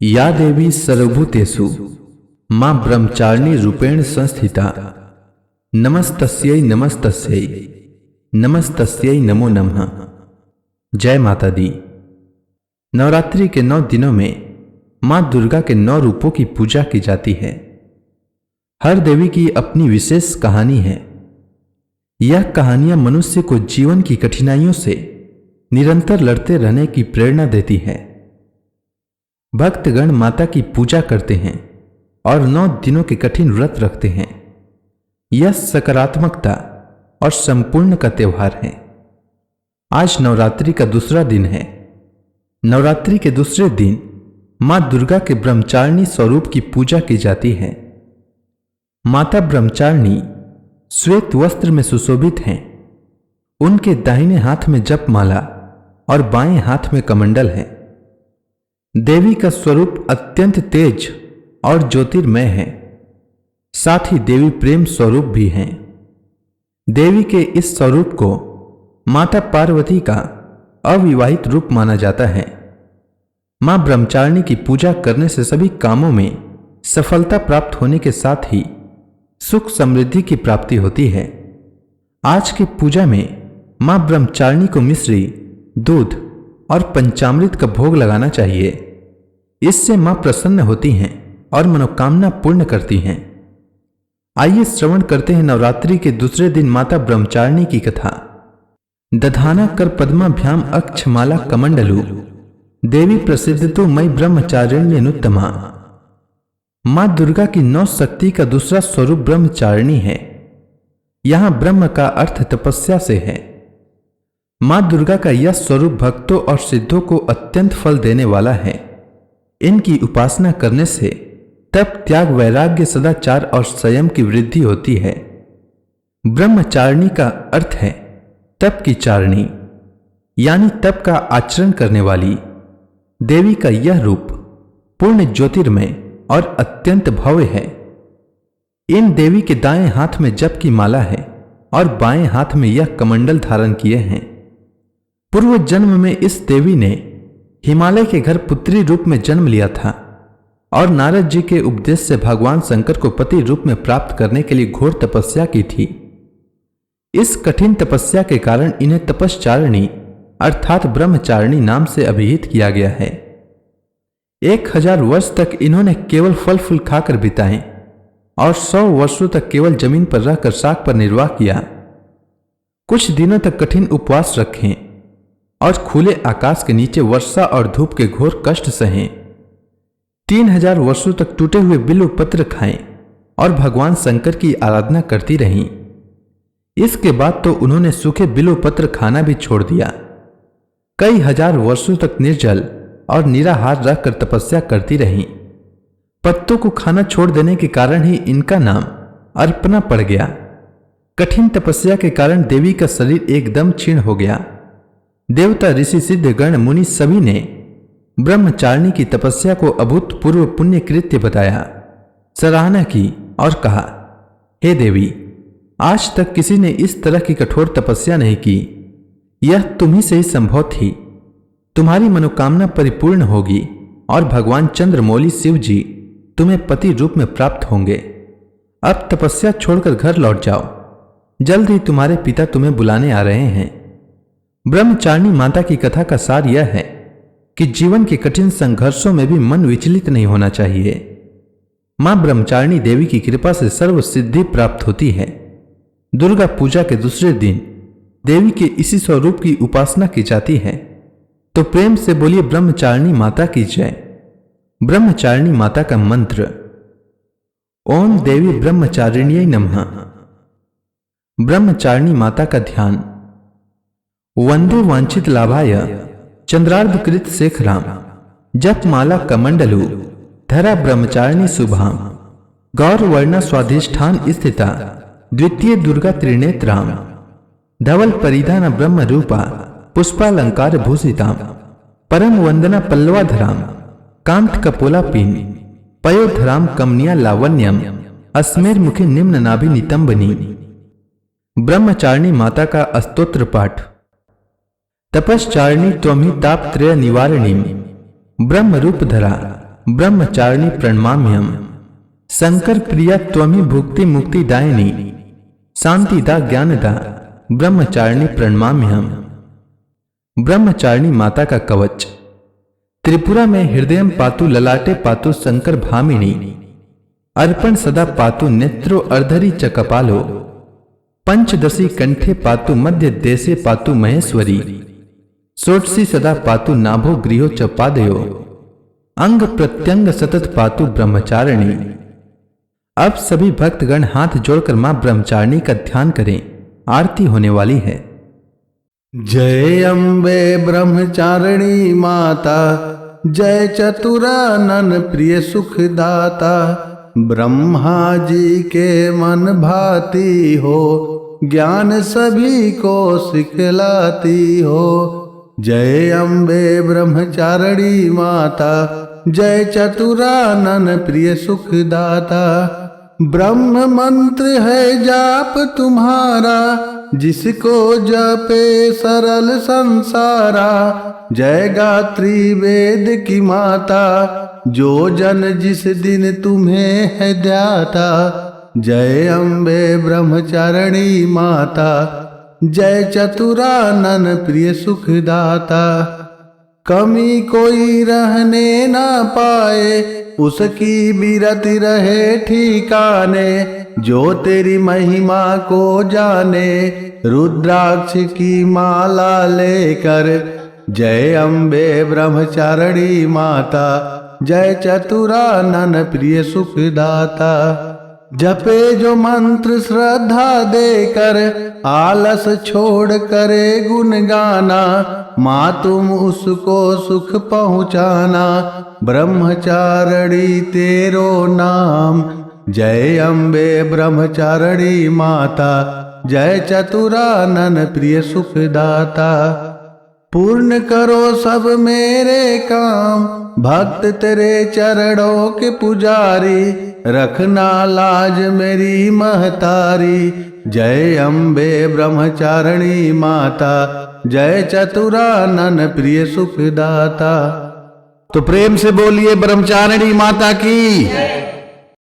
या देवी सर्वभूतेषु मां ब्रह्मचारिणी रूपेण संस्थिता नमस्तस्यै नमस्तस्यै नमस्तस्यै नमो नमः। जय माता दी। नवरात्रि के 9 दिनों में मां दुर्गा के 9 रूपों की पूजा की जाती है। हर देवी की अपनी विशेष कहानी है। यह कहानियां मनुष्य को जीवन की कठिनाइयों से निरंतर लड़ते रहने की प्रेरणा देती है। भक्तगण माता की पूजा करते हैं और 9 दिनों के कठिन व्रत रखते हैं। यह सकारात्मकता और संपूर्ण का त्यौहार है। आज नवरात्रि का दूसरा दिन है। नवरात्रि के दूसरे दिन मां दुर्गा के ब्रह्मचारिणी स्वरूप की पूजा की जाती है। माता ब्रह्मचारिणी श्वेत वस्त्र में सुशोभित हैं। उनके दाहिने हाथ में जपमाला और बाएं हाथ में कमंडल है। देवी का स्वरूप अत्यंत तेज और ज्योतिर्मय है। साथ ही देवी प्रेम स्वरूप भी हैं। देवी के इस स्वरूप को माता पार्वती का अविवाहित रूप माना जाता है। मां ब्रह्मचारिणी की पूजा करने से सभी कामों में सफलता प्राप्त होने के साथ ही सुख समृद्धि की प्राप्ति होती है। आज की पूजा में मां ब्रह्मचारिणी को मिश्री, दूध और पंचामृत का भोग लगाना चाहिए। इससे मां प्रसन्न होती हैं और मनोकामना पूर्ण करती हैं। आइए श्रवण करते हैं नवरात्रि के दूसरे दिन माता ब्रह्मचारिणी की कथा। दधाना कर पद्माभ्याम अक्षमाला कमंडलु देवी प्रसिद्धतु मई ब्रह्मचारिण्यनुत्तमा। मां दुर्गा की 9 शक्ति का दूसरा स्वरूप ब्रह्मचारिणी है। यहां ब्रह्म का अर्थ तपस्या से है। मां दुर्गा का यह स्वरूप भक्तों और सिद्धों को अत्यंत फल देने वाला है। इनकी उपासना करने से तप, त्याग, वैराग्य, सदाचार और संयम की वृद्धि होती है। ब्रह्मचारिणी का अर्थ है तप की चारिणी, यानी तप का आचरण करने वाली। देवी का यह रूप पूर्ण ज्योतिर्मय और अत्यंत भव्य है। इन देवी के दाएं हाथ में जप की माला है और बाएं हाथ में यह कमंडल धारण किए हैं। पूर्व जन्म में इस देवी ने हिमालय के घर पुत्री रूप में जन्म लिया था और नारद जी के उपदेश से भगवान शंकर को पति रूप में प्राप्त करने के लिए घोर तपस्या की थी। इस कठिन तपस्या के कारण इन्हें तपश्चारिणी अर्थात ब्रह्मचारिणी नाम से अभिहित किया गया है। 1000 वर्ष तक इन्होंने केवल फल फूल खाकर बिताए और 100 वर्षों तक केवल जमीन पर रहकर शाक पर निर्वाह किया। कुछ दिनों तक कठिन उपवास रखें और खुले आकाश के नीचे वर्षा और धूप के घोर कष्ट सहें। 3000 वर्षों तक टूटे हुए बिल्व पत्र खाएं और भगवान शंकर की आराधना करती रहीं। इसके बाद तो उन्होंने सूखे बिल्व पत्र खाना भी छोड़ दिया। कई हजार वर्षों तक निर्जल और निराहार रहकर तपस्या करती रहीं। पत्तों को खाना छोड़ देने के कारण ही इनका नाम अर्पणा पड़ गया। कठिन तपस्या के कारण देवी का शरीर एकदम क्षीण हो गया। देवता, ऋषि, सिद्ध, गण, मुनि सभी ने ब्रह्मचारिणी की तपस्या को अभूतपूर्व पुण्य कृत्य बताया, सराहना की और कहा, हे देवी, आज तक किसी ने इस तरह की कठोर तपस्या नहीं की। यह तुम्ही से ही संभव थी। तुम्हारी मनोकामना परिपूर्ण होगी और भगवान चंद्रमौली शिव जी तुम्हें पति रूप में प्राप्त होंगे। अब तपस्या छोड़कर घर लौट जाओ। जल्द ही तुम्हारे पिता तुम्हें बुलाने आ रहे हैं। ब्रह्मचारिणी माता की कथा का सार यह है कि जीवन के कठिन संघर्षों में भी मन विचलित नहीं होना चाहिए। मां ब्रह्मचारिणी देवी की कृपा से सर्व सिद्धि प्राप्त होती है। दुर्गा पूजा के दूसरे दिन देवी के इसी स्वरूप की उपासना की जाती है। तो प्रेम से बोलिए ब्रह्मचारिणी माता की जय। ब्रह्मचारिणी माता का मंत्र, ओम देवी ब्रह्मचारिण्यै नमः। ब्रह्मचारिणी माता का ध्यान, वंदे वांछित लाभाय चंद्रार्धकृत शेखराम जपमाला कमंडलु धरा ब्रह्मचारिणी शुभाम गौरवर्णा स्वाधिष्ठान स्थिता द्वितीय दुर्गा त्रिनेत्राम धवल परिधान ब्रह्म रूपा पुष्पालंकार भूषिताम परम वंदना पल्लवाधराम कांत कपोलापीन पयोधराम कमनिया लावण्यम अस्मेर मुखी निम्न नाभि नितंबनी। ब्रह्मचारिणी माता का स्तोत्र पाठ। तपश्चारिणी त्वमि तापत्रय निवारिणी ब्रह्म रूप धरा ब्रह्मचारिणी प्रणमाम्यहम्। शंकर प्रिया त्वमि भुक्ति मुक्ति दायिनी शांतिदा ज्ञानदा ब्रह्मचारिणी प्रणमाम्यहम्। ब्रह्मचारिणी माता का कवच। त्रिपुरा में हृदयम पातु ललाटे पातु शंकर भामिनी अर्पण सदा पातु नेत्रो अर्धरी च कपालो पंचदशी कंठे पातु मध्य देशे पातु महेश्वरी षोडशी सदा पातु नाभो गृहो च पादयो अंग प्रत्यंग सतत पातु ब्रह्मचारिणी। अब सभी भक्तगण हाथ जोड़कर मां ब्रह्मचारिणी का ध्यान करें, आरती होने वाली है। जय अम्बे ब्रह्मचारिणी माता, जय चतुरानन प्रिय सुखदाता। ब्रह्मा जी के मन भाती हो, ज्ञान सभी को सिखलाती हो। जय अम्बे ब्रह्मचारिणी माता, जय चतुरानन प्रिय सुखदाता। ब्रह्म मंत्र है जाप तुम्हारा, जिसको जपे सरल संसारा। जय गात्री वेद की माता, जो जन जिस दिन तुम्हें है ध्याता। जय अम्बे ब्रह्मचारिणी माता, जय चतुरानन प्रिय सुखदाता। कमी कोई रहने ना पाए, उसकी बिरति रहे ठिकाने। जो तेरी महिमा को जाने, रुद्राक्ष की माला लेकर। जय अम्बे ब्रह्मचारिणी माता, जय चतुरानन प्रिय सुखदाता। जपे जो मंत्र श्रद्धा देकर, आलस छोड़ करे गुण गाना। माँ तुम उसको सुख पहुँचाना, ब्रह्मचारिणी तेरो नाम। जय अम्बे ब्रह्मचारिणी माता, जय चतुरानन प्रिय सुखदाता। पूर्ण करो सब मेरे काम, भक्त तेरे चरणों के पुजारी। रखना लाज मेरी महतारी। जय अम्बे ब्रह्मचारिणी माता, जय चतुरानन प्रिय सुखदाता। तो प्रेम से बोलिए ब्रह्मचारिणी माता की।